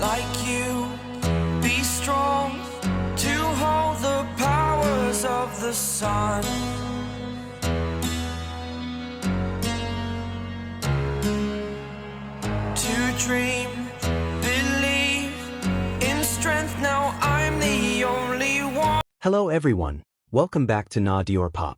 like you. Be strong to hold the powers of the sun. To dream, believe in strength. Now I'm the only one. Hello everyone, welcome back to Diorpop.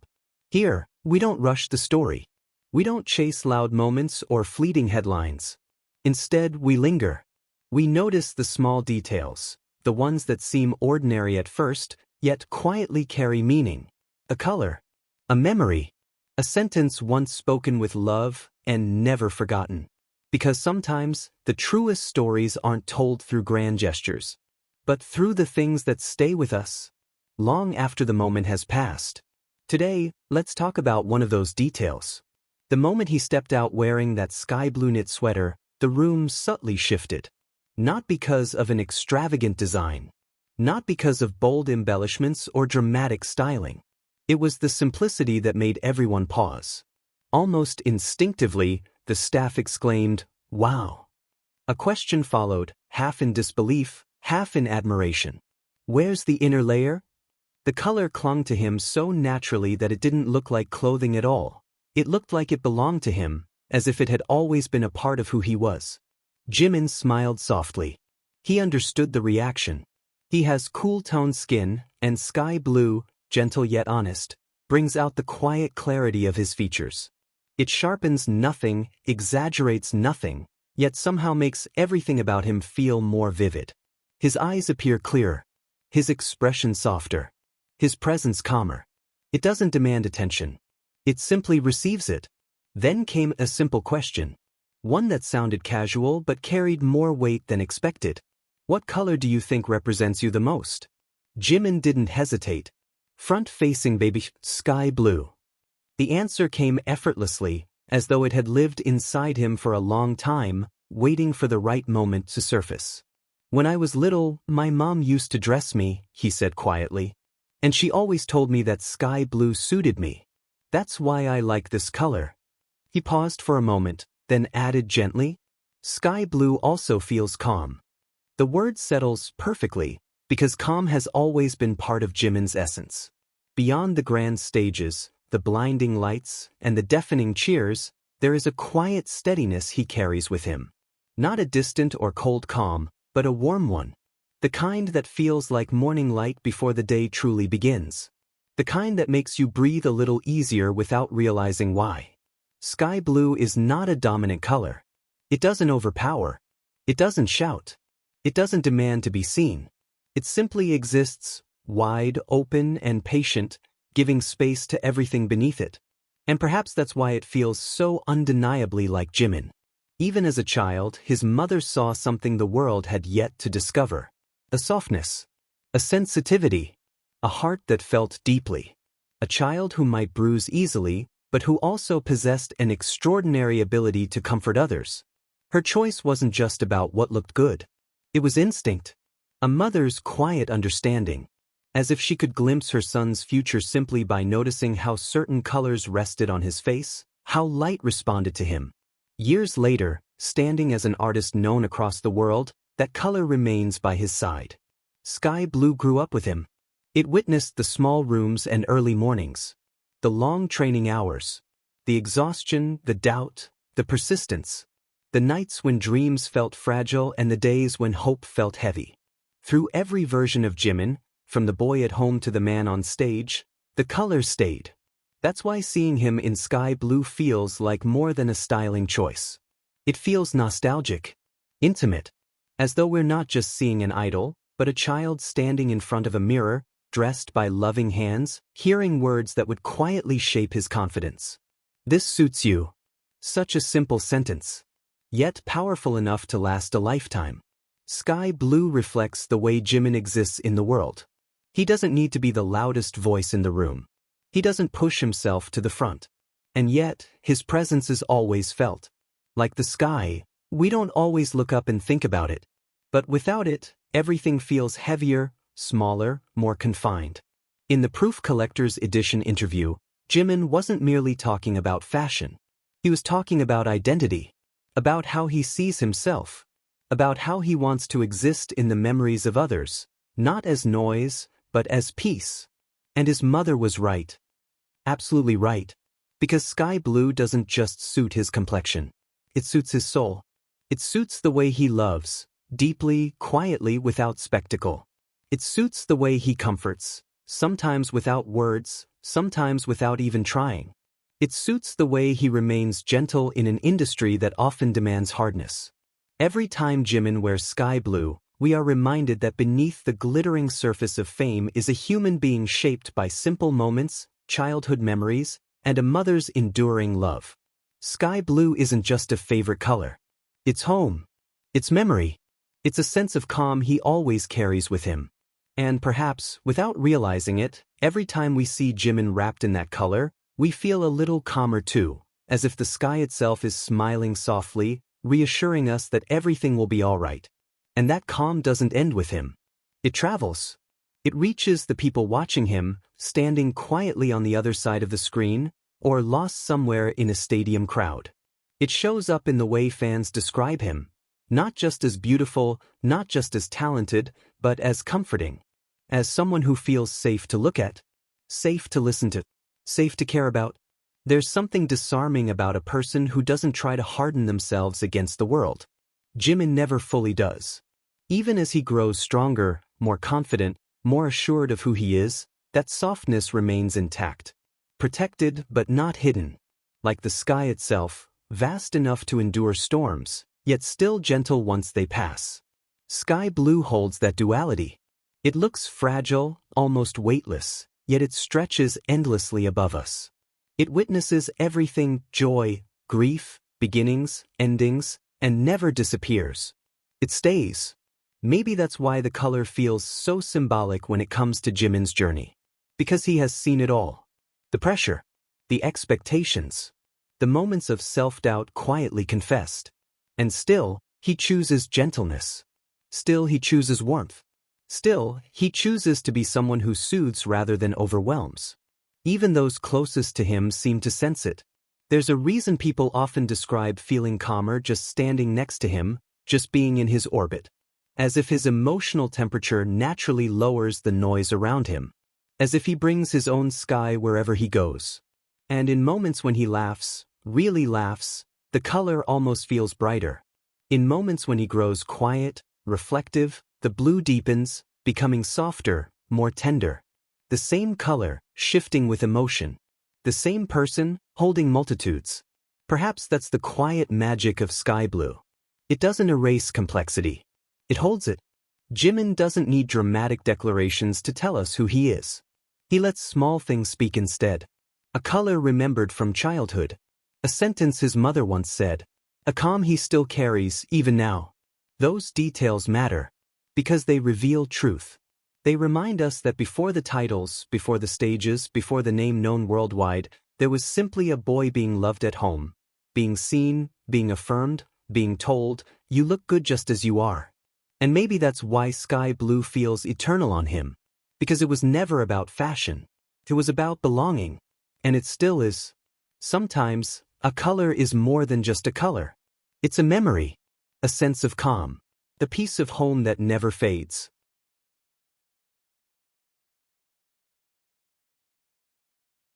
Here, we don't rush the story. We don't chase loud moments or fleeting headlines. Instead, we linger. We notice the small details, the ones that seem ordinary at first, yet quietly carry meaning. A color, a memory, a sentence once spoken with love and never forgotten. Because sometimes, the truest stories aren't told through grand gestures, but through the things that stay with us, long after the moment has passed. Today, let's talk about one of those details. The moment he stepped out wearing that sky blue knit sweater, the room subtly shifted. Not because of an extravagant design, not because of bold embellishments or dramatic styling. It was the simplicity that made everyone pause. Almost instinctively, the staff exclaimed, "Wow!" A question followed, half in disbelief, half in admiration. Where's the inner layer? The color clung to him so naturally that it didn't look like clothing at all. It looked like it belonged to him, as if it had always been a part of who he was. Jimin smiled softly. He understood the reaction. He has cool-toned skin, and sky blue, gentle yet honest, brings out the quiet clarity of his features. It sharpens nothing, exaggerates nothing, yet somehow makes everything about him feel more vivid. His eyes appear clearer, his expression softer, his presence calmer. It doesn't demand attention. It simply receives it. Then came a simple question. One that sounded casual but carried more weight than expected. What color do you think represents you the most? Jimin didn't hesitate. Front-facing baby, sky blue. The answer came effortlessly, as though it had lived inside him for a long time, waiting for the right moment to surface. When I was little, my mom used to dress me, he said quietly. And she always told me that sky blue suited me. That's why I like this color. He paused for a moment, then added gently, "Sky blue also feels calm." The word settles perfectly, because calm has always been part of Jimin's essence. Beyond the grand stages, the blinding lights, and the deafening cheers, there is a quiet steadiness he carries with him. Not a distant or cold calm, but a warm one. The kind that feels like morning light before the day truly begins. The kind that makes you breathe a little easier without realizing why. Sky blue is not a dominant color. It doesn't overpower. It doesn't shout. It doesn't demand to be seen. It simply exists, wide, open, and patient, giving space to everything beneath it. And perhaps that's why it feels so undeniably like Jimin. Even as a child, his mother saw something the world had yet to discover. A softness. A sensitivity. A heart that felt deeply. A child who might bruise easily, but who also possessed an extraordinary ability to comfort others. Her choice wasn't just about what looked good. It was instinct. A mother's quiet understanding. As if she could glimpse her son's future simply by noticing how certain colors rested on his face, how light responded to him. Years later, standing as an artist known across the world, that color remains by his side. Sky blue grew up with him. It witnessed the small rooms and early mornings. The long training hours. The exhaustion, the doubt, the persistence. The nights when dreams felt fragile and the days when hope felt heavy. Through every version of Jimin, from the boy at home to the man on stage, the color stayed. That's why seeing him in sky blue feels like more than a styling choice. It feels nostalgic, intimate, as though we're not just seeing an idol, but a child standing in front of a mirror, dressed by loving hands, hearing words that would quietly shape his confidence. This suits you. Such a simple sentence, yet powerful enough to last a lifetime. Sky blue reflects the way Jimin exists in the world. He doesn't need to be the loudest voice in the room. He doesn't push himself to the front. And yet, his presence is always felt. Like the sky, we don't always look up and think about it. But without it, everything feels heavier, smaller, more confined. In the Proof Collector's Edition interview, Jimin wasn't merely talking about fashion. He was talking about identity, about how he sees himself. about how he wants to exist in the memories of others, not as noise, but as peace. And his mother was right. Absolutely right. Because sky blue doesn't just suit his complexion. It suits his soul. It suits the way he loves, deeply, quietly, without spectacle. It suits the way he comforts, sometimes without words, sometimes without even trying. It suits the way he remains gentle in an industry that often demands hardness. Every time Jimin wears sky blue, we are reminded that beneath the glittering surface of fame is a human being shaped by simple moments, childhood memories, and a mother's enduring love. Sky blue isn't just a favorite color. It's home. It's memory. It's a sense of calm he always carries with him. And perhaps, without realizing it, every time we see Jimin wrapped in that color, we feel a little calmer too, as if the sky itself is smiling softly, reassuring us that everything will be all right. And that calm doesn't end with him. It travels. It reaches the people watching him, standing quietly on the other side of the screen, or lost somewhere in a stadium crowd. It shows up in the way fans describe him, not just as beautiful, not just as talented, but as comforting. As someone who feels safe to look at, safe to listen to, safe to care about. There's something disarming about a person who doesn't try to harden themselves against the world. Jimin never fully does. Even as he grows stronger, more confident, more assured of who he is, that softness remains intact. Protected but not hidden. Like the sky itself, vast enough to endure storms, yet still gentle once they pass. Sky blue holds that duality. It looks fragile, almost weightless, yet it stretches endlessly above us. It witnesses everything: joy, grief, beginnings, endings, and never disappears. It stays. Maybe that's why the color feels so symbolic when it comes to Jimin's journey. Because he has seen it all. The pressure, the expectations, the moments of self-doubt quietly confessed. And still, he chooses gentleness. Still, he chooses warmth. Still, he chooses to be someone who soothes rather than overwhelms. Even those closest to him seem to sense it. There's a reason people often describe feeling calmer just standing next to him, just being in his orbit. As if his emotional temperature naturally lowers the noise around him. As if he brings his own sky wherever he goes. And in moments when he laughs, really laughs, the color almost feels brighter. In moments when he grows quiet, reflective, the blue deepens, becoming softer, more tender. The same color, shifting with emotion. The same person, holding multitudes. Perhaps that's the quiet magic of sky blue. It doesn't erase complexity. It holds it. Jimin doesn't need dramatic declarations to tell us who he is. He lets small things speak instead. A color remembered from childhood. A sentence his mother once said. A calm he still carries, even now. Those details matter. Because they reveal truth. They remind us that before the titles, before the stages, before the name known worldwide, there was simply a boy being loved at home. Being seen, being affirmed, being told, you look good just as you are. And maybe that's why sky blue feels eternal on him. Because it was never about fashion. It was about belonging. And it still is. Sometimes, a color is more than just a color. It's a memory. A sense of calm. The peace of home that never fades.